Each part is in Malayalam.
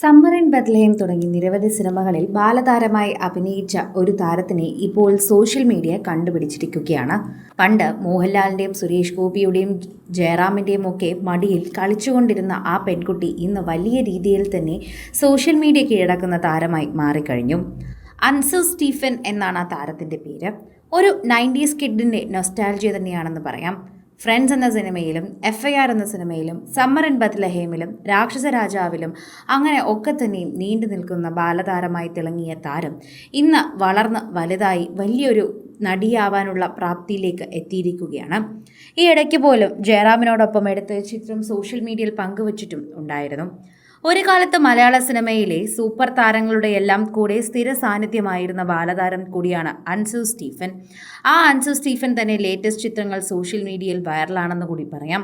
സമ്മർ ഇൻ ബത്ലഹേം തുടങ്ങി നിരവധി സിനിമകളിൽ ബാലതാരമായി അഭിനയിച്ച ഒരു താരത്തിനെ ഇപ്പോൾ സോഷ്യൽ മീഡിയ കണ്ടുപിടിച്ചിരിക്കുകയാണ്. പണ്ട് മോഹൻലാലിൻ്റെയും സുരേഷ് ഗോപിയുടെയും ജയറാമിൻ്റെയും ഒക്കെ മടിയിൽ കളിച്ചുകൊണ്ടിരുന്ന ആ പെൺകുട്ടി ഇന്ന് വലിയ രീതിയിൽ തന്നെ സോഷ്യൽ മീഡിയ കീഴടക്കുന്ന താരമായി മാറിക്കഴിഞ്ഞു. അൻസു സ്റ്റീഫൻ എന്നാണ് ആ താരത്തിൻ്റെ പേര്. ഒരു 90s കിഡിൻ്റെ നൊസ്റ്റാൾജിയ തന്നെയാണെന്ന് പറയാം. ഫ്രണ്ട്സ് എന്ന സിനിമയിലും FIR എന്ന സിനിമയിലും സമ്മർ ഇൻ ബത്ലഹേമിലും രാക്ഷസ രാജാവിലും അങ്ങനെ ഒക്കെ തന്നെയും നീണ്ടു നിൽക്കുന്ന ബാലതാരമായി തിളങ്ങിയ താരം ഇന്ന് വളർന്ന് വലുതായി വലിയൊരു നടിയാവാനുള്ള പ്രാപ്തിയിലേക്ക് എത്തിയിരിക്കുകയാണ്. ഈ ഇടയ്ക്ക് പോലും ജയറാമിനോടൊപ്പം എടുത്ത ചിത്രം സോഷ്യൽ മീഡിയയിൽ പങ്കുവച്ചിട്ടും ഉണ്ടായിരുന്നു. ഒരു കാലത്ത് മലയാള സിനിമയിലെ സൂപ്പർ താരങ്ങളുടെ എല്ലാം കൂടെ സ്ഥിര സാന്നിധ്യമായിരുന്ന ബാലതാരം കൂടിയാണ് അൻസു സ്റ്റീഫൻ. ആ അൻസു സ്റ്റീഫൻ തന്നെ ലേറ്റസ്റ്റ് ചിത്രങ്ങൾ സോഷ്യൽ മീഡിയയിൽ വൈറലാണെന്ന് കൂടി പറയാം.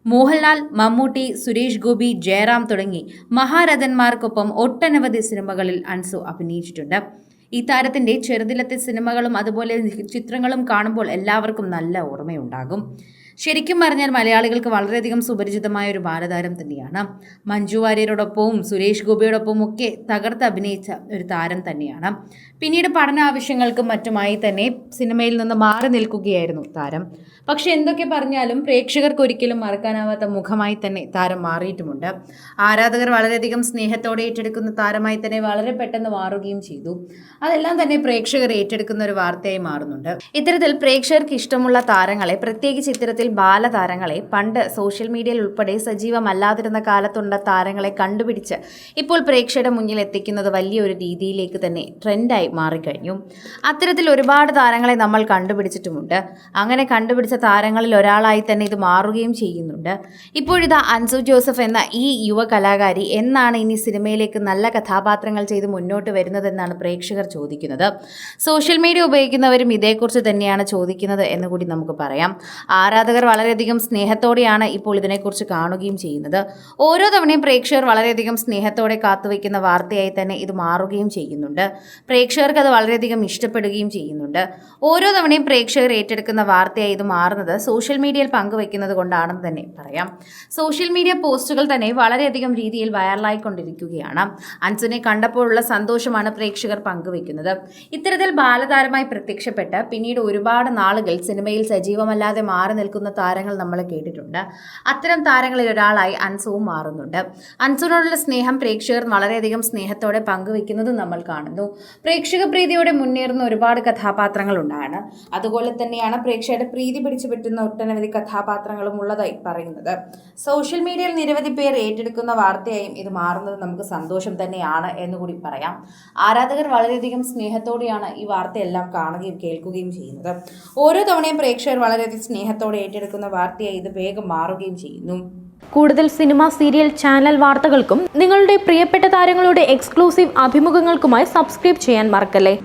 മോഹൻലാൽ, മമ്മൂട്ടി, സുരേഷ് ഗോപി, ജയറാം തുടങ്ങി മഹാരഥന്മാർക്കൊപ്പം ഒട്ടനവധി സിനിമകളിൽ അൻസു അഭിനയിച്ചിട്ടുണ്ട്. ഈ താരത്തിൻ്റെ ചെറുതിലത്തെ സിനിമകളും അതുപോലെ ചിത്രങ്ങളും കാണുമ്പോൾ എല്ലാവർക്കും നല്ല ഓർമ്മയുണ്ടാകും. ശരിക്കും പറഞ്ഞാൽ മലയാളികൾക്ക് വളരെയധികം സുപരിചിതമായ ഒരു ബാലതാരം തന്നെയാണ്. മഞ്ജു വാര്യരോടൊപ്പവും സുരേഷ് ഗോപിയോടൊപ്പവും ഒക്കെ തകർത്ത് അഭിനയിച്ച ഒരു താരം തന്നെയാണ്. പിന്നീട് പഠന ആവശ്യങ്ങൾക്കും മറ്റുമായി തന്നെ സിനിമയിൽ നിന്ന് മാറി നിൽക്കുകയായിരുന്നു താരം. പക്ഷെ എന്തൊക്കെ പറഞ്ഞാലും പ്രേക്ഷകർക്ക് ഒരിക്കലും മറക്കാനാവാത്ത മുഖമായി തന്നെ താരം മാറിയിട്ടുമുണ്ട്. ആരാധകർ വളരെയധികം സ്നേഹത്തോടെ ഏറ്റെടുക്കുന്ന താരമായി തന്നെ വളരെ പെട്ടെന്ന് മാറുകയും ചെയ്തു. അതെല്ലാം തന്നെ പ്രേക്ഷകർ ഏറ്റെടുക്കുന്ന ഒരു വാർത്തയായി മാറുന്നുണ്ട്. ഇത്തരത്തിൽ പ്രേക്ഷകർക്ക് ഇഷ്ടമുള്ള താരങ്ങളെ, പ്രത്യേകിച്ച് ഇത്തരത്തിൽ ബാലതാരങ്ങളെ, പണ്ട് സോഷ്യൽ മീഡിയയിൽ ഉൾപ്പെടെ സജീവമല്ലാതിരുന്ന കാലത്തുള്ള താരങ്ങളെ കണ്ടുപിടിച്ച് ഇപ്പോൾ പ്രേക്ഷകരുടെ മുന്നിൽ എത്തിക്കുന്നത് വലിയൊരു രീതിയിലേക്ക് തന്നെ ട്രെൻഡായി മാറിക്കഴിഞ്ഞു. അത്തരത്തിൽ ഒരുപാട് താരങ്ങളെ നമ്മൾ കണ്ടുപിടിച്ചിട്ടുമുണ്ട്. അങ്ങനെ കണ്ടുപിടിച്ച താരങ്ങളിൽ ഒരാളായി തന്നെ ഇത് മാറുകയും ചെയ്യുന്നുണ്ട്. ഇപ്പോഴിതാ അൻസു ജോസഫ് എന്ന ഈ യുവ കലാകാരി എന്നാണ് ഇനി സിനിമയിലേക്ക് നല്ല കഥാപാത്രങ്ങൾ ചെയ്ത് മുന്നോട്ട് വരുന്നതെന്നാണ് പ്രേക്ഷകർ ചോദിക്കുന്നത്. സോഷ്യൽ മീഡിയ ഉപയോഗിക്കുന്നവരും ഇതേക്കുറിച്ച് തന്നെയാണ് ചോദിക്കുന്നത് എന്ന് കൂടി നമുക്ക് പറയാം. ആരാധകർ വളരെയധികം സ്നേഹത്തോടെയാണ് ഇപ്പോൾ ഇതിനെക്കുറിച്ച് കാണുകയും ചെയ്യുന്നത്. ഓരോ തവണയും പ്രേക്ഷകർ വളരെയധികം സ്നേഹത്തോടെ കാത്തുവയ്ക്കുന്ന വാർത്തയായി തന്നെ ഇത് മാറുകയും ചെയ്യുന്നുണ്ട്. പ്രേക്ഷകർക്ക് അത് വളരെയധികം ഇഷ്ടപ്പെടുകയും ചെയ്യുന്നുണ്ട്. ഓരോ തവണയും പ്രേക്ഷകർ ഏറ്റെടുക്കുന്ന വാർത്തയായി ഇത് മാറുന്നത് സോഷ്യൽ മീഡിയയിൽ പങ്കുവയ്ക്കുന്നത് കൊണ്ടാണെന്ന് തന്നെ പറയാം. സോഷ്യൽ മീഡിയ പോസ്റ്റുകൾ തന്നെ വളരെയധികം രീതിയിൽ വൈറലായിക്കൊണ്ടിരിക്കുകയാണ്. അൻസുനെ കണ്ടപ്പോഴുള്ള സന്തോഷമാണ് പ്രേക്ഷകർ പങ്കുവയ്ക്കുന്നത്. ഇത്തരത്തിൽ ബാലതാരമായി പ്രത്യക്ഷപ്പെട്ട് പിന്നീട് ഒരുപാട് നാളുകൾ സിനിമയിൽ സജീവമല്ലാതെ മാറി നിൽക്കുന്ന താരങ്ങൾ നമ്മൾ കേട്ടിട്ടുണ്ട്. അത്തരം താരങ്ങളിൽ ഒരാളായി അൻസുവും മാറുന്നുണ്ട്. അൻസുവിനോടുള്ള സ്നേഹം പ്രേക്ഷകർ വളരെയധികം സ്നേഹത്തോടെ പങ്കുവയ്ക്കുന്നതും നമ്മൾ കാണുന്നു. പ്രേക്ഷക പ്രീതിയോടെ മുന്നേറുന്ന ഒരുപാട് കഥാപാത്രങ്ങൾ ഉണ്ടാണ്. അതുപോലെ തന്നെയാണ് പ്രേക്ഷകരുടെ പ്രീതി പിടിച്ചു പറ്റുന്ന ഒട്ടനവധി കഥാപാത്രങ്ങളും ഉള്ളതായി പറയുന്നത്. സോഷ്യൽ മീഡിയയിൽ നിരവധി പേർ ഏറ്റെടുക്കുന്ന വാർത്തയായും ഇത് മാറുന്നത് നമുക്ക് സന്തോഷം തന്നെയാണ് എന്നുകൂടി പറയാം. ആരാധകർ വളരെയധികം സ്നേഹത്തോടെയാണ് ഈ വാർത്തയെല്ലാം കാണുകയും കേൾക്കുകയും ചെയ്യുന്നത്. ഓരോ തവണയും പ്രേക്ഷകർ വളരെയധികം സ്നേഹത്തോടെ ഏറ്റെടുക്കുന്ന വാർത്തയായി ഇത് വേഗം മാറുകയും ചെയ്യുന്നു. കൂടുതൽ സിനിമ, സീരിയൽ, ചാനൽ വാർത്തകൾക്കും നിങ്ങളുടെ പ്രിയപ്പെട്ട താരങ്ങളുടെ എക്സ്ക്ലൂസീവ് അഭിമുഖങ്ങൾക്കുമായി സബ്സ്ക്രൈബ് ചെയ്യാൻ മറക്കല്ലേ.